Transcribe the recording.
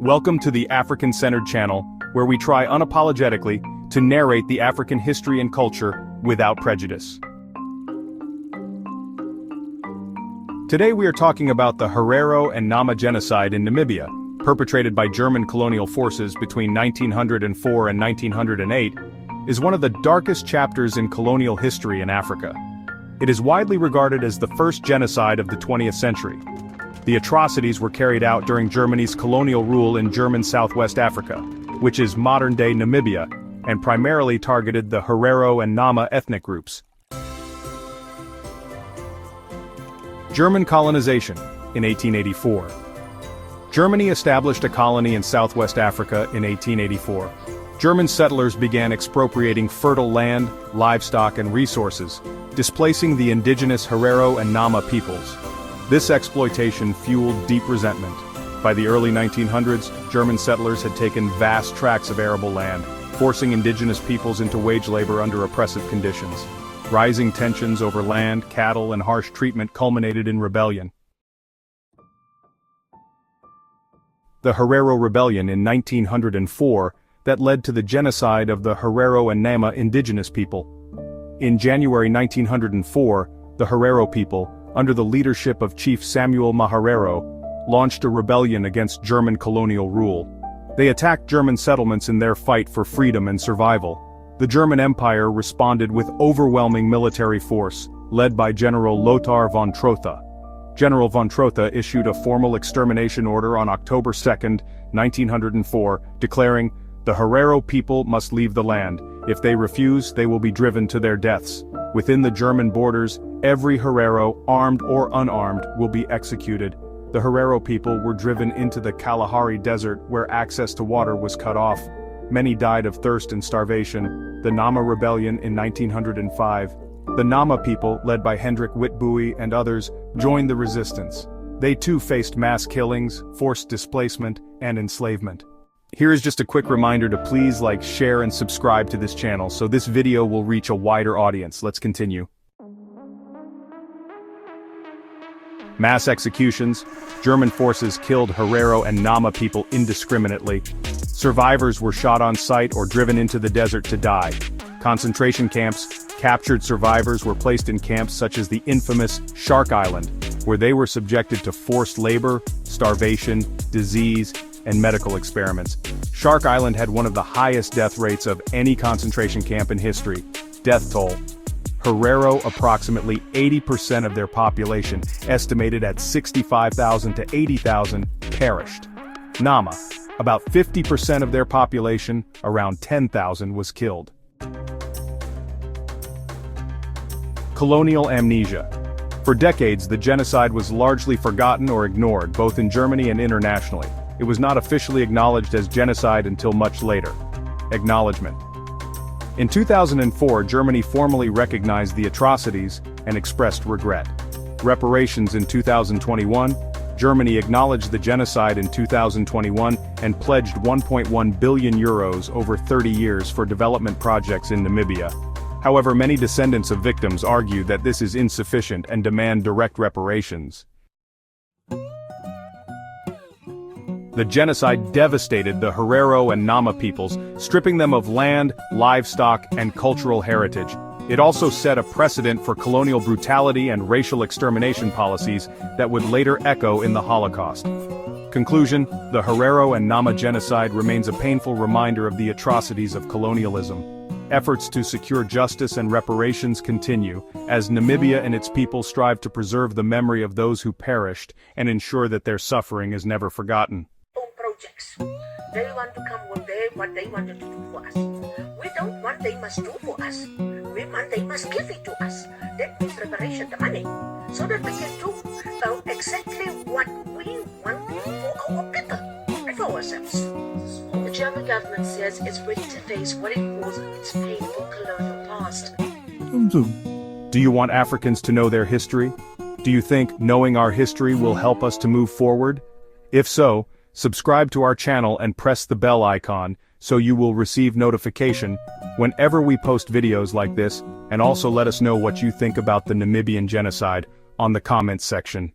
Welcome to the African-centered channel, where we try unapologetically to narrate the African history and culture without prejudice. Today we are talking about the Herero and Nama Genocide in Namibia, perpetrated by German colonial forces between 1904 and 1908, is one of the darkest chapters in colonial history in Africa. It is widely regarded as the first genocide of the 20th century. The atrocities were carried out during Germany's colonial rule in German Southwest Africa, which is modern-day Namibia, and primarily targeted the Herero and Nama ethnic groups. German colonization, in 1884. Germany established a colony in Southwest Africa in 1884. German settlers began expropriating fertile land, livestock and resources, displacing the indigenous Herero and Nama peoples. This exploitation fueled deep resentment. By the early 1900s, German settlers had taken vast tracts of arable land, forcing indigenous peoples into wage labor under oppressive conditions. Rising tensions over land, cattle, and harsh treatment culminated in rebellion. The Herero Rebellion in 1904 that led to the genocide of the Herero and Nama indigenous people. In January 1904, the Herero people, under the leadership of Chief Samuel Maharero, launched a rebellion against German colonial rule. They attacked German settlements in their fight for freedom and survival. The German Empire responded with overwhelming military force, led by General Lothar von Trotha. General von Trotha issued a formal extermination order on October 2, 1904, declaring, "The Herero people must leave the land. If they refuse, they will be driven to their deaths. Within the German borders, every Herero, armed or unarmed, will be executed." The Herero people were driven into the Kalahari Desert, where access to water was cut off. Many died of thirst and starvation. The Nama Rebellion in 1905. The Nama people, led by Hendrik Witbooi and others, joined the resistance. They too faced mass killings, forced displacement, and enslavement. Here is just a quick reminder to please like, share, and subscribe to this channel so this video will reach a wider audience. Let's continue. Mass executions. German forces killed Herero and Nama people indiscriminately. Survivors were shot on sight or driven into the desert to die. Concentration camps. Captured survivors were placed in camps such as the infamous Shark Island, where they were subjected to forced labor, starvation, disease, and medical experiments. Shark Island had one of the highest death rates of any concentration camp in history. Death toll. Herero, approximately 80% of their population, estimated at 65,000 to 80,000, perished. Nama, about 50% of their population, around 10,000, was killed. Colonial amnesia. For decades, the genocide was largely forgotten or ignored, both in Germany and internationally. It was not officially acknowledged as genocide until much later. Acknowledgement. In 2004, Germany formally recognized the atrocities and expressed regret. Reparations in 2021. Germany acknowledged the genocide in 2021 and pledged €1.1 billion over 30 years for development projects in Namibia. However, many descendants of victims argue that this is insufficient and demand direct reparations. The genocide devastated the Herero and Nama peoples, stripping them of land, livestock, and cultural heritage. It also set a precedent for colonial brutality and racial extermination policies that would later echo in the Holocaust. Conclusion: the Herero and Nama genocide remains a painful reminder of the atrocities of colonialism. Efforts to secure justice and reparations continue, as Namibia and its people strive to preserve the memory of those who perished and ensure that their suffering is never forgotten. They want to come with what they wanted to do for us. We don't want they must do for us. We want they must give it to us. That means reparation, the money, so that we can do exactly what we want for our people and for ourselves. The German government says it's ready to face what it calls its painful colonial past. Do you want Africans to know their history? Do you think knowing our history will help us to move forward? If so, subscribe to our channel and press the bell icon so you will receive notification whenever we post videos like this, and also let us know what you think about the Namibian genocide on the comments section.